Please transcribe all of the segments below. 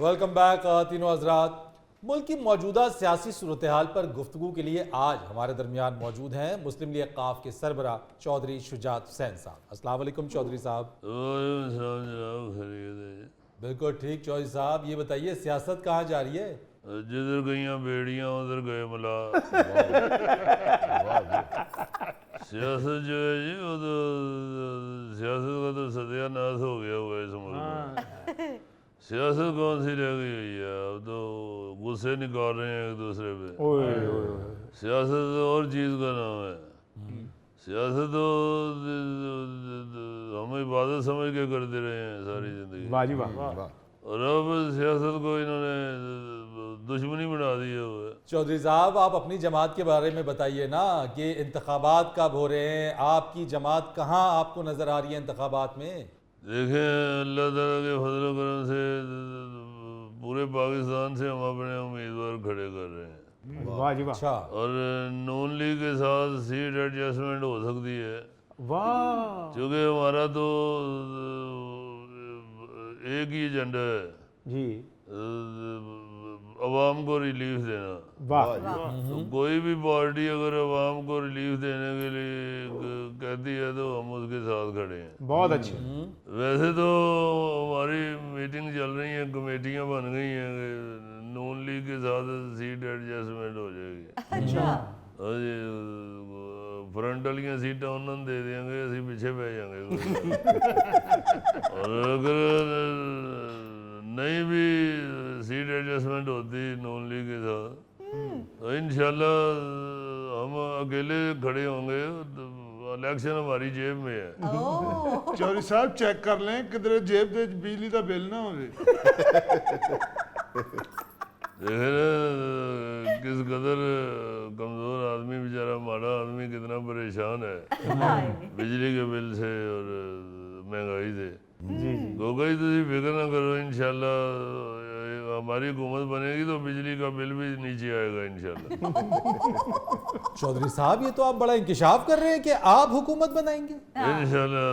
Welcome back خواتین و حضرات. ملک کی موجودہ سیاسی صورتحال پر گفتگو کے لیے آج ہمارے درمیان موجود ہیں مسلم لیگ قاف کے سربراہ چودھری شجاعت حسین صاحب. السلام علیکم چودھری صاحب. بالکل ٹھیک چودھری صاحب, یہ بتائیے سیاست کہاں جا رہی ہے؟ جدھر گئیاں بیڑیاں ادھر گئے ملا. سیاست جو ہے جی وہ تو سیاست کا تو ستیہ ناش ہو گیا ہوا ہے اس ملک میں. سیاست کون سی رہ گئی ہوئی ہے؟ اب تو غصے نکال رہے ہیں ایک دوسرے پہ. سیاست اور چیز کا نام ہے. سیاست تو ہم عبادت سمجھ کے کرتے رہے ہیں ساری زندگی, اور اب سیاست کو انہوں نے دشمنی بنا دی ہے. چودھری صاحب آپ اپنی جماعت کے بارے میں بتائیے نا کہ انتخابات کب ہو رہے ہیں, آپ کی جماعت کہاں آپ کو نظر آ رہی ہے انتخابات میں؟ دیکھیں اللہ تعالیٰ کے فضل و کرم سے پورے پاکستان سے ہم اپنے امیدوار کھڑے کر رہے ہیں. اچھا, اور نون لیگ کے ساتھ سیٹ ایڈجسٹمنٹ ہو سکتی ہے چونکہ ہمارا تو ایک ہی ایجنڈا ہے جی, عوام کو ریلیف دینا. تو کوئی بھی پارٹی اگر عوام کو ریلیف دینے کے لیے کہتی ہے تو ہم اس کے ساتھ کھڑے ہیں. بہت اچھے. ویسے تو ہماری میٹنگ چل رہی ہیں, کمیٹیاں بن گئی ہیں کہ نون لیگ کے ساتھ سیٹ ایڈجسٹمنٹ ہو جائے گی. فرنٹ والیاں سیٹاں انہوں نے دے دیں گے, اسی پیچھے بہ جائیں گے. اور اگر نہیں بھی سیٹ ایڈجسٹمنٹ ہوتی نون لیگ کے ساتھ تو انشاءاللہ ہم اکیلے کھڑے ہوں گے. الیکشن ہماری جیب میں ہے. چودھری صاحب چیک کر لیں کدھر جیب دے بجلی دا بل نہ ہوئے. دیکھیں نا کس قدر کمزور آدمی بیچارہ ماڑا آدمی کتنا پریشان ہے بجلی کے بل سے اور مہنگائی سے. گوگئی تسی فکر نہ کرو, انشاءاللہ ہماری حکومت بنے گی تو بجلی کا بل بھی نیچے آئے گا انشاءاللہ. چودھری صاحب یہ تو آپ بڑا انکشاف کر رہے ہیں کہ آپ حکومت بنائیں گے. انشاءاللہ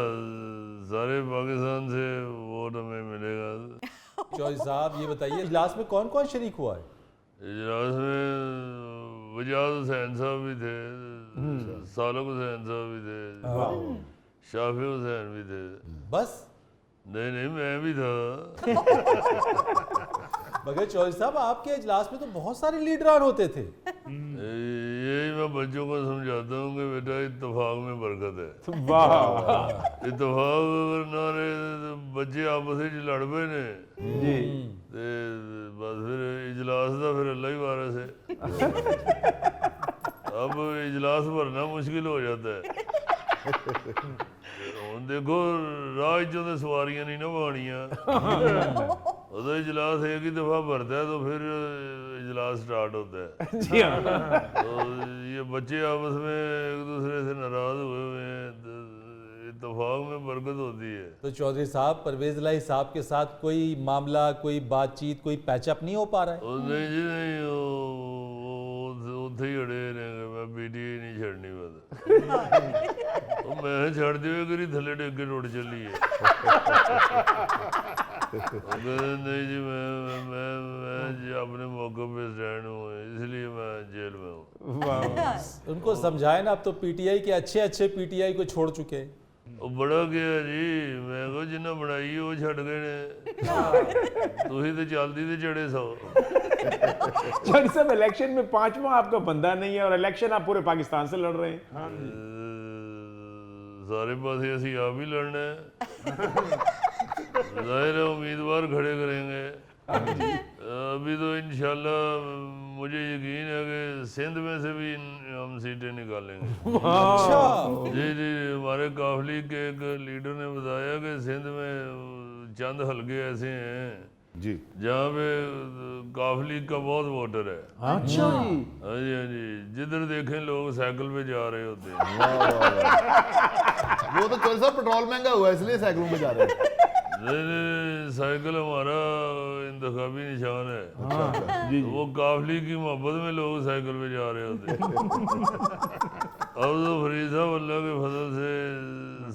سارے پاکستان سے ووٹ ہمیں ملے گا. چودھری صاحب یہ بتائیے اجلاس میں کون کون شریک ہوا ہے؟ اجلاس میں وجاد حسین صاحب بھی تھے, سالک حسین صاحب بھی تھے, شافی حسین بھی تھے. بس نہیں میں بھی تھا. مگر چودھری صاحب آپ کے اجلاس میں تو بہت سارے لیڈران ہوتے تھے. یہی میں بچوں کو سمجھاتا ہوں کہ بیٹا اتفاق میں برکت ہے. اتفاق اگر نہ رہے بچے آپس میں لڑ پے نے بس پھر اجلاس دا پھر اللہ ہی وارث ہے. اب اجلاس بھرنا مشکل ہو جاتا ہے. دیکھو راہ چوں سواریاں نہیں نہ بانیاں, ادھر اجلاس ایک ہی دفعہ بھرتا ہے تو پھر اجلاس سٹارٹ ہوتا ہے. تو یہ بچے آپس میں ایک دوسرے سے ناراض ہوئے ہیں, اتفاق میں برکت ہوتی ہے. تو چودھری صاحب پرویز الہی صاحب کے ساتھ کوئی معاملہ, کوئی بات چیت, کوئی پیچ اپ نہیں ہو پا رہا ہے؟ نہیں جی نہیں, اتھے ہی اڑے رہیں گے. میں پی ٹی آئی نہیں چھڑنی بات. میں چھڑ دیوے کری تھلے ڈگ کے ٹوٹ چلی ہے. نہیں جی میں اپنے موقع پہ سٹینڈ ہوں, اس لیے میں جیل میں ہوں. ان کو سمجھائے نا, اب تو پی ٹی آئی کے اچھے پی ٹی آئی کو چھوڑ چکے. بڑا کیا جی, میں کو جنہ بنائی وہ چھڑ گئے نے, تھی تو چلتی تو چڑے سو. چودھری صاحب الیکشن میں 5واں آپ کا بندہ نہیں ہے اور الیکشن آپ پورے پاکستان سے لڑ رہے ہیں. سارے پاسے اسی آپ ہی لڑنا ہے. ظاہر ہے امیدوار کھڑے کریں گے. ابھی تو انشاءاللہ مجھے یقین ہے کہ سندھ میں سے بھی ہم سیٹیں نکالیں گے. جی ہمارے قاف لیگ کے ایک لیڈر نے بتایا کہ سندھ میں چند حلقے ایسے ہیں جہاں پہ قاف لیگ کا بہت ووٹر ہے. اچھا جی. ہاں جی, جدھر دیکھیں لوگ سائیکل پہ جا رہے ہوتے ہیں. وہ تو چودھری صاحب پیٹرول مہنگا ہوا ہے اس لیے سائیکلوں پہ جا رہے ہیں. نہیں, سائیکل ہمارا انتخابی نشان ہے. وہ قاف لیگ کی محبت میں لوگ سائیکل پہ جا رہے ہوتے ہیں. اب تو فرید صاحب اللہ کے فضل سے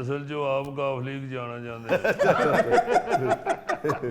ਅਸਲ 'ਚ ਉਹ ਆਪ ਕਾਫਲੀ ਜਾਣਾ ਚਾਹੁੰਦੇ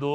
2